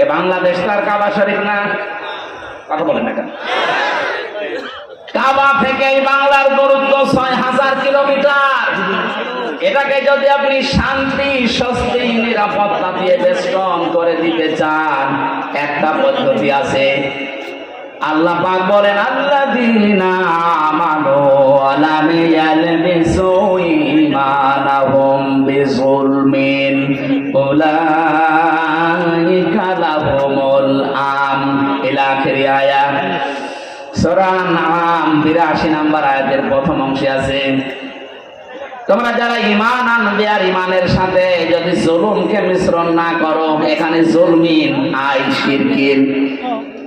এ বাংলাদেশ তার কাবা শরীফ না? কথা বলেন না কেন? কাবা থেকে বাংলার দূরত্ব ৬,০০০ কিলোমিটার। এটাকে যদি আপনি শান্তি, স্বস্তি, নিরাপত্তা দিয়ে বেষ্টন করে দিতে চান, একটা পদ্ধতি আছে। আল্লাহ পাক বলেন, আল্লাযীনা আমানু ওয়া লাম ইয়ালবিসু ঈমানাহুম বিযুলমিন উলাইকা লাহুমুল আমন। ইলা আখিরি আয়াত। সূরা আন-নাম ৮২ নম্বর আয়াতের প্রথম অংশে আছে, তোমরা যারা ঈমান আনবে আর ঈমানের সাথে যদি জুলুমকে মিশ্রণ না করো, এখানে জুলমিন আই শিরকিন,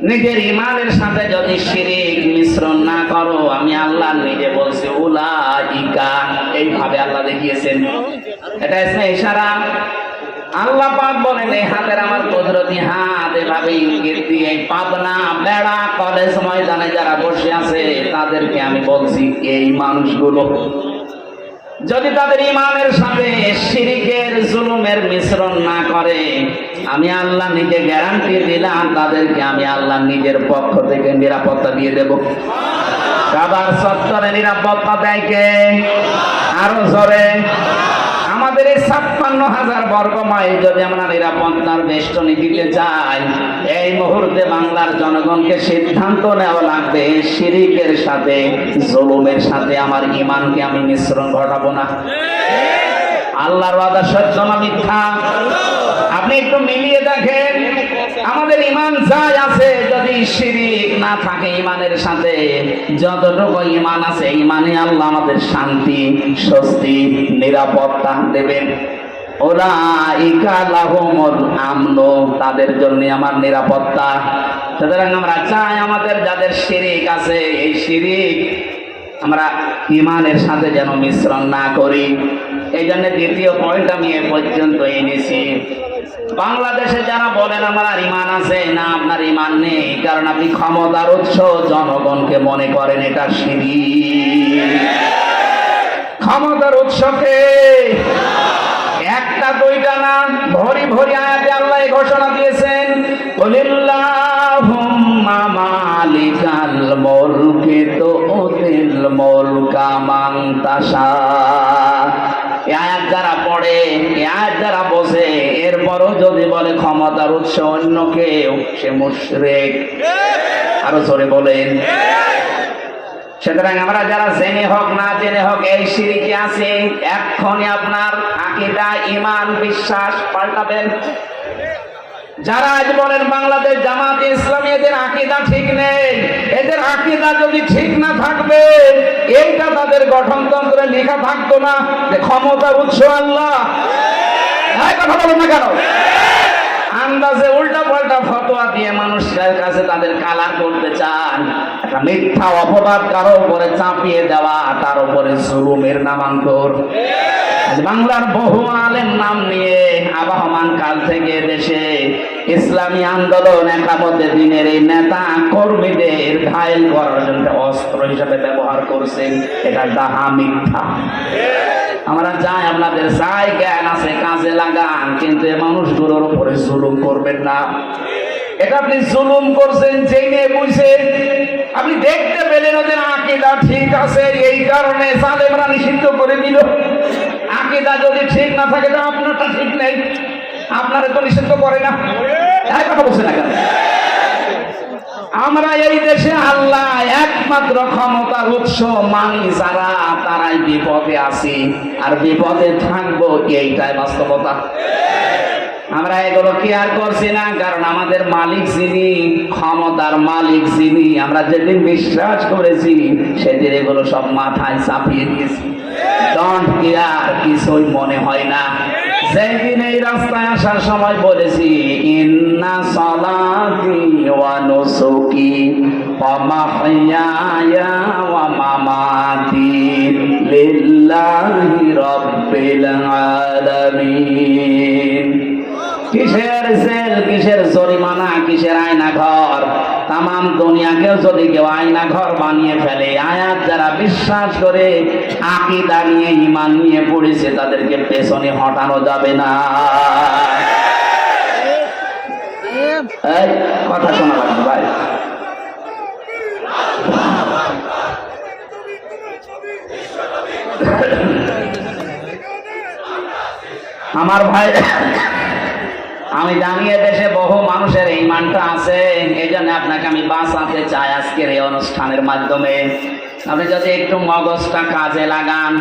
নিজের ঈমানের সাথে যদি শিরিক মিশ্রণ না করো, আমি আল্লাহ নিজে বলছি উলাইকা, এইভাবে আল্লাহ দেখিয়েছেন। এটা ইসমে ইশারা। আল্লাহ পাক বলেন, এই হাতের আমার কুদরতি হাত, এভাবে ইঙ্গিত দিয়ে পাবনা, বেড়া, কলেজ ময়দানে যারা বসে আছে তাদেরকে আমি বলছি, এই মানুষগুলো যদি তাদের ঈমানের সাথে শিরকের জুলুমের মিশ্রণ না করে, আমি আল্লাহ নিজে গ্যারান্টি দিলাম তাদেরকে আমি আল্লাহ নিজের পক্ষ থেকে নিরাপত্তা দিয়ে দেব। কাবার চত্বরে নিরাপত্তা দেয় কে? আরো জোরে। আমাদের এই ৫৬,০০০ বর্গ মাইল যদি আমরা নিরাপত্তার বেষ্টনী দিতে চাই, এই মুহূর্তে বাংলার জনগণকে সিদ্ধান্ত নেওয়া লাগবে, শিরিকের সাথে জুলুমের সাথে আমার ঈমানকে আমি মিশ্রণ ঘটাবো না। আল্লাহর ওয়াদা সত্য না মিথ্যা? আপনি একটু মিলিয়ে দেখেন, আমাদের ঈমান যাই আছে, যদি শিরিক না থাকে ঈমানের সাথে, যতটুকু ঈমান আছে ঈমানে আল্লাহ আমাদের শান্তি, স্বস্তি, নিরাপত্তা দেবেন। উলাইকা লাহুমুল আমন, তাদের জন্য আমার নিরাপত্তা। সুতরাং আমরা চাই আমাদের যাদের শিরিক আছে, এই শিরিক আমরা ঈমানের সাথে যেন মিশ্রণ না করি। এই জন্য দ্বিতীয় পয়েন্ট আমি এ পর্যন্ত এনেছি। বাংলাদেশে যারা বলেন আমার ঈমান আছে, না, আপনার ঈমান নেই, কারণ আপনি ক্ষমতার উৎস জনগণকে মনে করেন এটা শিরিক। ক্ষমতার উৎসকে একটা দুইটা না, ভরি ভরি আয়াতে আল্লাহ ঘোষণা দিয়েছেন, কুলিল্লাহুম্মা মালিকাল মুলকি তুতিল মুলকা মান তাশা। এই আয়াত যারা পড়ে, এই আয়াত যারা বোঝে, এরপরও যদি বলে ক্ষমতার উৎস অন্য কেউ, সে মুশরিক। আরো জোরে বলেন। সুতরাং আমরা যারা জেনে হোক না জেনে হোক এই শিরকে আছে, এক্ষুনি আপনার আকীদা, ঈমান, বিশ্বাস পাল্টাবেন। যারা আজ বলেন বাংলাদেশ জামাতে ইসলামী, এদের আকীদা ঠিক নেই, এদের আকীদা যদি ঠিক না থাকবে, এইটা তাদের গঠনতন্ত্রে লেখা থাকতো না যে ক্ষমতার উৎস আল্লাহ। কথা বলেন না কেন? আন্দাজে উল্টা পাল্টা ফতোয়া দিয়ে মানুষের কাছে তাদের কালার করতে চান, একটা মিথ্যা অপবাদ কারো উপরে চাপিয়ে দেওয়া, তার উপরে জুলুমের নামান্তর। বাংলার বহু আলেম নাম নিয়ে আবহমান কাল থেকে দেশে ইসলামী আন্দোলন, একামতে দিনের এই নেতা কর্মীদের ঘায়েল করার জন্য অস্ত্র হিসাবে ব্যবহার করছেন। এটা ডাহা, মিথ্যা। আমরা চাই আপনাদের চাই জ্ঞান আছে, কাজে লাগান, কিন্তু এই মানুষগুলোর উপরে জুলুম করবেন না। এটা আপনি জুলুম করছেন জেনে বুঝে। আপনি দেখতে পেলেন ওদের আকীদা ঠিক আছে, এই কারণে জালেমরা নিষিদ্ধ করে দিল। আকীদা যদি ঠিক না থাকে তো আপনারটা ঠিক নেই, আপনারা তো নিষিদ্ধ করে না। কথা বলছে না কেন? আমরা এই দেশে আল্লাহ একমাত্র ক্ষমতার উৎস মানি যারা, তারাই বিপদে আছি আর বিপদে থাকবো, এইটাই বাস্তবতা। আমরা এগুলো কেয়ার করছি না, কারণ আমাদের মালিক যিনি, ক্ষমতার মালিক যিনি, আমরা যেদিন বিশ্বাস করেছি সেদিন এগুলো সব মাথায় চাপিয়ে দিয়েছি। ডোন্ট কেয়ার, কিছুই মনে হয় না। যেদিন এই রাস্তায় আসার সময় বলেছি, ইন্না সালাতি ওয়া নুসুকি ওয়া মাহইয়ায়া ওয়া মামাতি লিল্লাহি রাব্বিল আলামিন। কিসের জেল, কিসের জরিমানা, কিসের আয়না ঘর? তাম দুনিয়াকেও যদি কেউ আয়না ঘর বানিয়ে ফেলে, আয়াত যারা বিশ্বাস করে আকীদা নিয়ে, ঈমান নিয়ে পড়েছে, তাদেরকে পেছনে হটানো যাবে না। এই কথা শোনা লাগবে ভাই। আমার ভাই, আমি জানি দেশে বহু মানুষের এই মানটা আছে, এই জন্য আপনাকে আমি বাঁচাতে চাই আজকের এই অনুষ্ঠানের মাধ্যমে। আপনি যদি একটু মগজটা কাজে লাগান,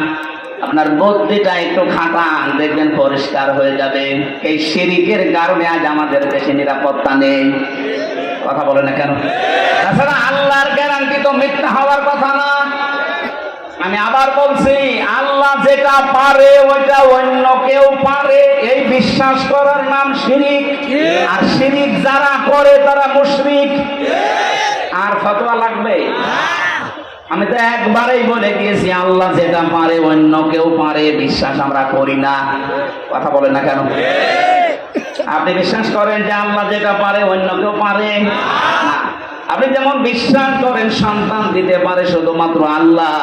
আপনার বুদ্ধিটা একটু খাটান, দেখবেন পরিষ্কার হয়ে যাবে। এই শিরিকের কারণে আজ আমাদের দেশে নিরাপত্তা নেই। কথা বলে না কেন? তাছাড়া আল্লাহর গ্যারান্টি তো মিথ্যা হওয়ার কথা না। আমি আবার বলছি, আল্লাহ যেটা পারে ওইটা অন্য কেউ পারে, এই বিশ্বাস করার নাম শিরিক। আর শিরিক যারা করে তারা মুশরিক। আর ফতোয়া লাগবে? আমি তো একবারেই বলে দিয়েছি, আল্লাহ যেটা পারে অন্য কেউ পারে, বিশ্বাস আমরা করি না। কথা বলেন না কেন? আপনি বিশ্বাস করেন যে আল্লাহ যেটা পারে অন্য কেউ পারে না? আপনি যেমন বিশ্বাস করেন সন্তান দিতে পারে শুধুমাত্র আল্লাহ,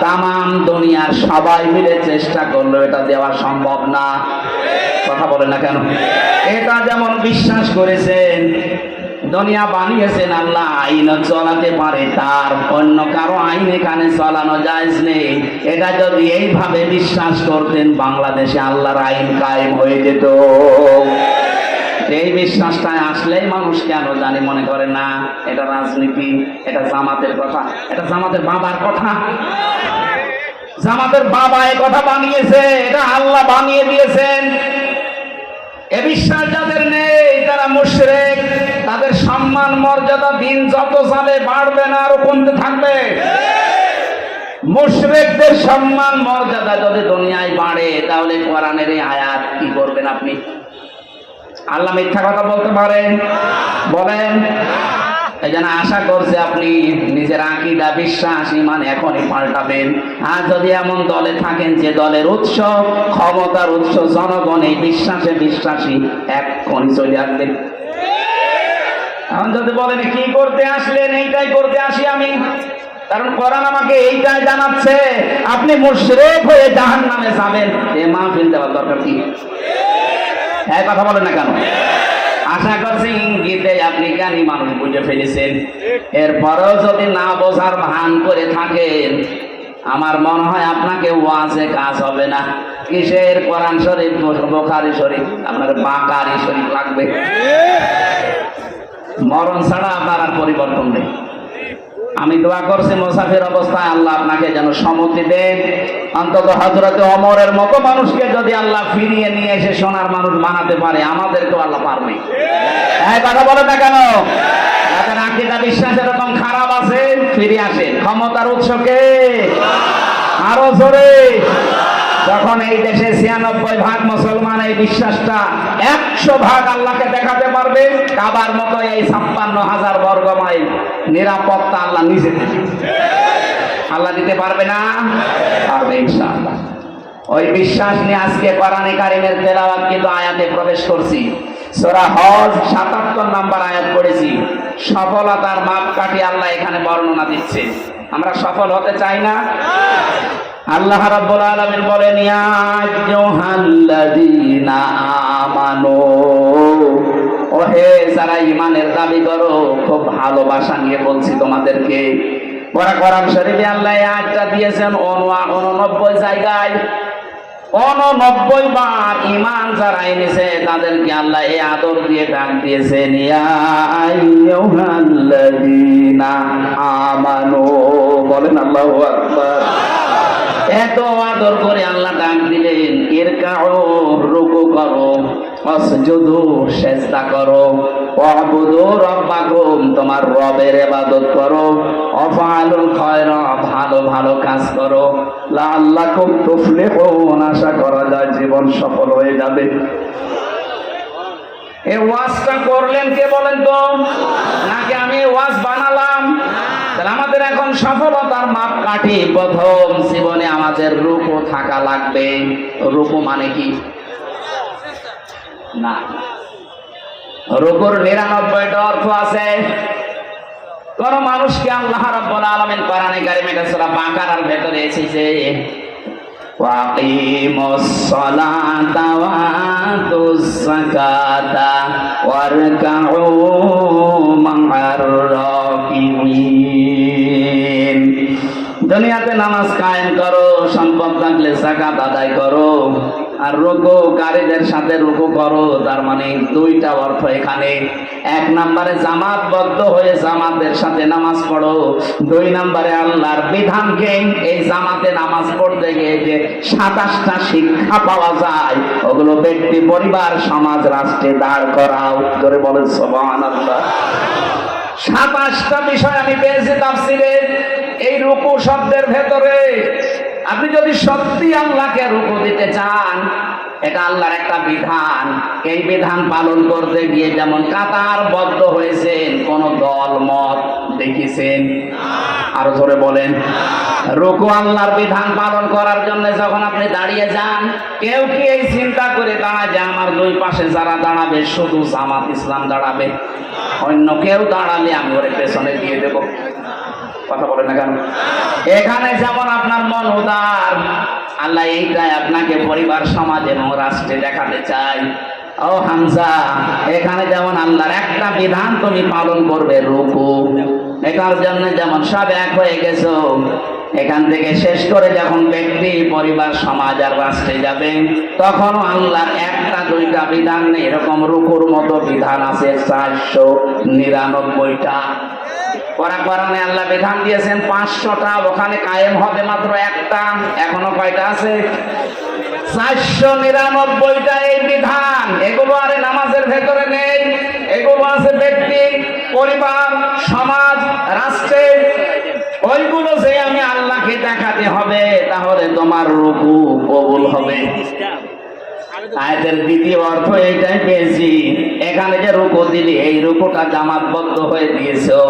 তামাম দুনিয়ার সবাই মিলে চেষ্টা করলেও এটা দেওয়া সম্ভব না। কথা বলেন না কেন? এটা যেমন বিশ্বাস করেছেন দুনিয়া বানিয়েছেন আল্লাহ, আইন চলাতে পারে তার, অন্য কারো আইনে কানে চলানো জায়েজ নেই। এটা যদি এইভাবে বিশ্বাস করতেন, বাংলাদেশে আল্লাহর আইন কায়েম হয়ে যেত। এই বিশ্বাসটা আসলেই মানুষ কেন জানি মনে করে না এটা রাজনীতি, এটা জামাতের কথা, এটা জামাতের বাবার কথা। জামাতের বাবা এই কথা বানিয়েছে, এটা আল্লাহ বানিয়ে দিয়েছেন। এ বিশ্বাস যাদের নেই তারা মুশরিক। তাদের সম্মান মর্যাদা দিন যত যাবে বাড়বে না, আরো কমতে থাকবে। মুশরিকদের সম্মান মর্যাদা যদি দুনিয়ায় বাড়ে, তাহলে কোরআনের এই আয়াত কি করবেন আপনি? আল্লাহ মিথ্যা কথা বলতে পারেন? বলেন। এই জন্য আশা করছি আপনি নিজের আকীদা, বিশ্বাস, ঈমান এখনই পাল্টাবেন। আর যদি এমন দলে থাকেন যে দলের উৎস, ক্ষমতার উৎস জনগণ, এই বিশ্বাসে বিশ্বাসী, এখনই চলে আসবেন। এখন যদি বলেন কি করতে আসলেন, এইটাই করতে আসি আমি, কারণ কোরআন আমাকে এইটাই জানাচ্ছে আপনি মুশরিক হয়ে জাহান্নামে যাবেন, এ মাহফিল দেওয়ার দরকার কি? হ্যাঁ, কথা বলেন না কেন? আশা করছি ইঙ্গিতে আপনি জ্ঞানী মানুষ বুঝে ফেলেছেন। এরপরেও যদি না বোঝার ভান করে থাকেন, আমার মনে হয় আপনাকে ওয়াজে কাজ হবে না। কিসের কোরআন শরীফ, বুখারী শরীফ, আপনার বাকারি শরীফ লাগবে। মরণ ছাড়া আপনার আর পরিবর্তন নেই। আমি দোয়া করছি মুসাফির অবস্থায় আল্লাহ আপনাকে যেন সম্মতি দেন। অন্তত হযরতে ওমরের মতো মানুষকে যদি আল্লাহ ফিরিয়ে নিয়ে এসে সোনার মানুষ বানাতে পারে, আমাদেরকেও আল্লাহ পারবে। এই কথা বলে না কেন? যাদের আকীদা বিশ্বাস এরকম খারাপ আছে, ফিরে আসেন। ক্ষমতার উৎসকে আরো জোরে। যখন এই দেশে ৯৬% মুসলমান এই বিশ্বাসটা ১০০% আল্লাহকে দেখাতে পারবে, কাবার মতো এই ৫৬,০০০ বর্গ মাইল নিরাপত্তা আল্লাহ নিজে দেবে। আল্লাহ দিতে পারবে না? পারবে ইনশাআল্লাহ। ওই বিশ্বাস নিয়ে আজকে কোরআনে কারিমের তেলাওয়াত কিন্তু আয়াতে প্রবেশ করছি। সূরা হজ ৭৭ নম্বর আয়াত পড়েছি। সফলতার মাপকাঠি আল্লাহ এখানে বর্ণনা দিচ্ছে। আমরা সফল হতে চাই না? আল্লাহ রাব্বুল আলামিন বলেন, ইয়া আইয়ুহাল্লাযীনা আমানু, ওহে যারা ঈমানের দাবি করো, খুব ভালোবাসা নিয়ে বলছি তোমাদেরকে। কোরআন শরীফে আল্লাহ এই আয়াতটা দিয়েছেন 89 জায়গায়। 89 বার ঈমান যারা এনেছে তাদেরকে আল্লাহ এই আদর দিয়ে ডাক দিয়েছেন, ইয়া আইয়ুহাল্লাযীনা আমানু। বলেন আল্লাহু আকবার। এত আদর করে আল্লাহ ডাক দিলেন, ইরকাউ, রুকু করো, ওয়াসজুদু, সিজদা করো, ওয়াবুদু রাব্বাকুম, তোমার রবের ইবাদত করো, ওয়াফআলুল খায়রা, ভালো ভালো কাজ করো, লাআল্লাকুম তুফলিহুন, আশা করা যায় জীবন সফল হয়ে যাবে। এই ওয়াজটা করলেন কে বলেন তো? নাকি আমি ওয়াজ বানালাম? তাহলে আমাদের এখন সফলতার মাপকাঠি, প্রথম জীবনে আমাদের রূপও থাকা লাগবে। রূপ মানে কি? না, রূপের ৯৯টা অর্থ আছে। কোন মানুষকে আল্লাহ রাব্বুল আলামিন কোরআনে কারিমে সূরা বাকারার ভেতরে এসেছে ওয়াকিমুস সালাতা ওয়া আতুজ যাকাতা ওয়ারকাউ মা'আর রাকিঈন। দুনিয়াতে নামাজ কায়েম করো, সম্পদ থাকলে যাকাত আদায় করো, আর রুকুকারীদের সাথে রুকু করো। তার মানে দুইটা অর্থ এখানে। এক নম্বরে জামাতবদ্ধ হয়ে জামাতের সাথে নামাজ পড়ো, দুই নম্বরে আল্লাহর বিধানকে এই জামাতে নামাজ পড়তে গিয়ে যে 27টা শিক্ষা পাওয়া যায়, ওগুলো ব্যক্তি, পরিবার, সমাজ, রাষ্ট্রে দাঁড় করাও। ধরে বলেন সুবহানাল্লাহ। 27টা বিষয় আমি পেয়েছি তাফসীরে এই রুকু শব্দের ভেতরে। আপনি যদি সত্যি আল্লাহকে রুকু দিতে চান, এটা আল্লাহর একটা বিধান। এই বিধান পালন করতে গিয়ে যেমন কাতারবদ্ধ হয়েছেন, কোন দল মত দেখেছেন? আরো জোরে বলেন। রুকু আল্লাহর বিধান পালন করার জন্য যখন আপনি দাঁড়িয়ে যান, কেউ কি এই চিন্তা করে দাঁড়ায় যে আমার দুই পাশে যারা দাঁড়াবে শুধু জামাত ইসলাম দাঁড়াবে, অন্য কেউ দাঁড়ালে আমি ওর পেছনে দিয়ে দেব? কথা বলে না কেন? এখানে যেমন আপনার মন উদার, আল্লাহ এইটাই আপনাকে পরিবার, সমাজ এবং রাষ্ট্রে দেখাতে চাই। ও হামজা, এখানে যেমন আল্লাহর একটা বিধান তুমি পালন করবে, রুকু, এটার জন্য যেমন সব এক হয়ে গেছো, এখান থেকে শেষ করে যখন ব্যক্তি, পরিবার, সমাজ আর রাষ্ট্রে যাবে, তখনও আল্লাহর একটা দুইটা বিধান নেই, এরকম রুকুর মতো বিধান আছে 499টা। কোরআনে আল্লাহ বিধান দিয়েছেন 500টা, ওখানে কায়েম হবে মাত্র একটা। এখনো কয়টা আছে? 499টা এই বিধান। এগুলো আরে নামাজের ভেতরে নেই, এগুলো আছে ব্যক্তি, পরিবার, সমাজ, রাষ্ট্রে। ওইগুলো যে আমি আল্লাহকে দেখাতে হবে, তাহলে তোমার রুকু কবুল হবে। আয়াতের দ্বিতীয় অর্থ এইটাই পেয়েছি, এখানে যে রুকু দিলি, এই রুকুটা জামাতবদ্ধ হয়ে দিয়েছো,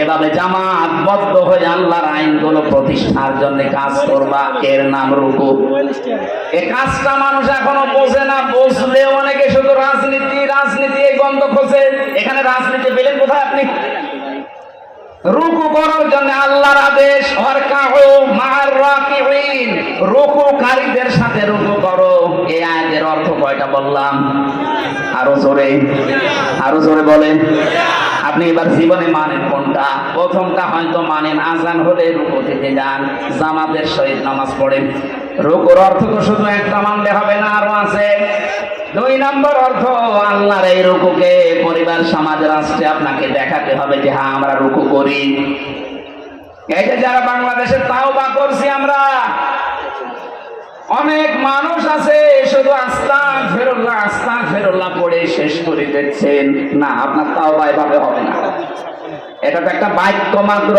এভাবে জামাতবদ্ধ হয়ে আল্লাহর আইনগুলো প্রতিষ্ঠার জন্য কাজ করবা, এর নাম রুকু। এই কাজটা মানুষ এখনো বোঝে না, বুঝলে অনেকে শুধু রাজনীতি রাজনীতি এই গন্ধ খোঁজে। এখানে রাজনীতি পেলেন কোথায় আপনি? রুকু করার জন্য আল্লাহর আদেশ, ওয়ারকাউ মা'আর রাকিঈন, রুকুকারীদের সাথে রুকু করো। এই আয়াতের অর্থ কয়টা বললাম? আরো জোরে বলেন। আপনি এবার জীবনে মানেন কোনটা? প্রথমটা হয়তো মানেন, আজান হলে রুকু দিতে যান, জামাতের সহিত নামাজ পড়েন। রুকুর অর্থ তো শুধু একটা মানলে হবে না, আরো আছে। 2 নম্বর অর্থ, আল্লাহর এই রুকুকে পরিবার, সমাজ, রাষ্ট্রে আপনাকে দেখাতে হবে যে হ্যাঁ আমরা রুকু করি। এই যে যারা বাংলাদেশে তাওবা করছি আমরা, অনেক মানুষ আছে শুধু আস্তাগফিরুল্লাহ পড়ে শেষ করে দিচ্ছেন। না, আপনার তাওবা এভাবে হবে না। এটা তো একটা বাক্য মাত্র।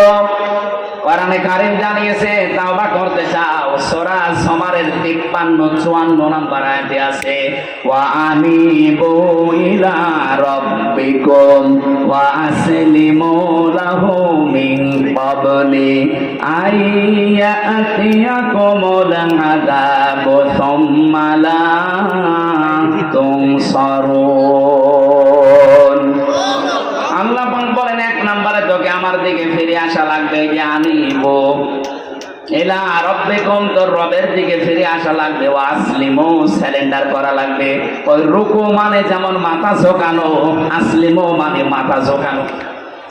কোরআনে কারীম জানিয়েছে, তাওবা করতে চাও, সূরা জুমারের 53-54 নম্বর আয়াতে আছে, ওয়া আনিবু ইলা রাব্বিকুম ওয়া আসলিমু লাহু মিন ক্বাবলি আইয়াতিয়াকুমুল আযাবু সুম্মা লা তুনসারুন। আল্লাহ বলেন, 1 নম্বরে তোকে আমার দিকে ফিরে আসা লাগবে, যে আনিব ইলা রাব্বিকুম, তোর রবের দিকে ফিরে আসা লাগবে, ওয়া আসলিমু, সারেন্ডার করা লাগবে। ওই রুকু মানে যেমন মাথা ঝোঁকানো, আসলিমু মানে মাথা ঝোঁকানো,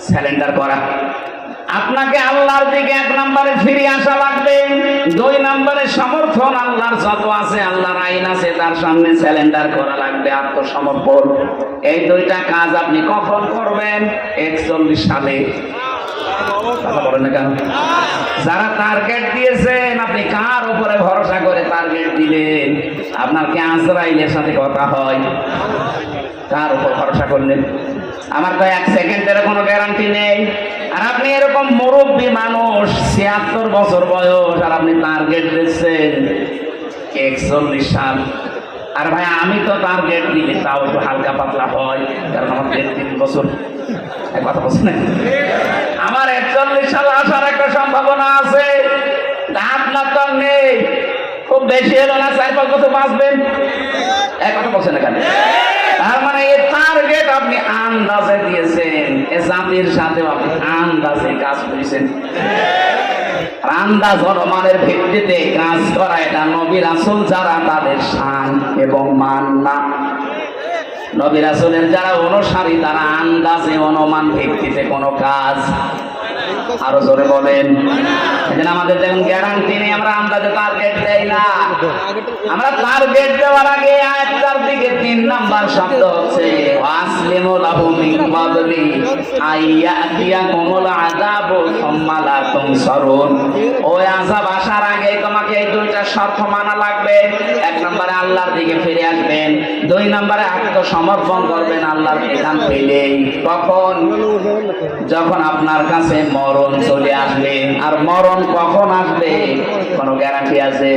সারেন্ডার করা। আপনাকে আল্লাহর দিকে 1 নম্বরে ফিরে আসা লাগবে। 2 নম্বরে সমর্থন, আল্লাহর যত আছে, আল্লাহর আইন আছে, তার সামনে সারেন্ডার করা লাগবে, আত্মসমর্পণ। এই 2টা কাজ আপনি কখন করবেন? 41 সালে। কথা বলেন না কেন? যারা টার্গেট দিয়েছেন, আপনি কার উপরে ভরসা করে টার্গেট দিলেন? আপনার কি আজরাইলের সাথে কথা হয়? কার উপর ভরসা করলেন? আমার তো 1 সেকেন্ডের কোনো গ্যারান্টি নেই। আর আপনি এরকম মুরব্বী মানুষ, 76 বছর বয়স, আর আপনি টার্গেট দিচ্ছেন 41 সাল। আর ভাই, আমি তো টার্গেট দিলে তাও একটু হালকা পাতলা হয়, কারণ আমার 33 বছর। এক কথা বলছেন, আমার 41 সাল আসার একটা সম্ভাবনা আছে, আপনার তো নেই। খুব বেশি হলো না 4-5 বছর বাঁচবেন। এক কথা বলছেন এখানে। তার মানে এই টার্গেট আপনি আন্দাজে দিয়েছেন, এ জাতির সাথে আপনি আন্দাজে কাজ করেছেন। আন্দাজ অনুমানের ভিত্তিতে কাজ করা এটা নবী রাসূল যারা তাদের শান এবং মান না। নবী রাসূলের যারা অনুসারী তারা আন্দাজে অনুমান ভিত্তিতে কোনো কাজ। আরো জোরে বলেন। এজন্য আমাদের যেমন গ্যারান্টি নেই, আমরা আন্দাজে টার্গেট দেই না। আমরা টার্গেট দেওয়ার আগে আয়াতটার দিকে 3 নাম্বার শব্দ হচ্ছে ওয়াসলিমু লাহু মিন ক্বাবলি আইয়াতিয়াকুমুল আযাবু সুম্মা লা তুনসারুন। ওই আযাব আসার আগে তোমাকে এই দুইটা শর্ত মানা লাগবে। 1 নম্বরে আল্লাহর দিকে ফিরে আসবেন, 2 নম্বরে আত্মসমর্পণ করবেন আল্লাহর বিধান পেলেই। কখন? যখন আপনার কাছে মরণ চলে আসবে। আর মরণ কখন আসবে কোনো গ্যারান্টি আছে?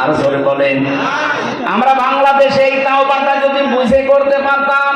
আর জোরে বলেন। আমরা বাংলাদেশে এই তাওবাটা যদি বুঝে করতে পারতাম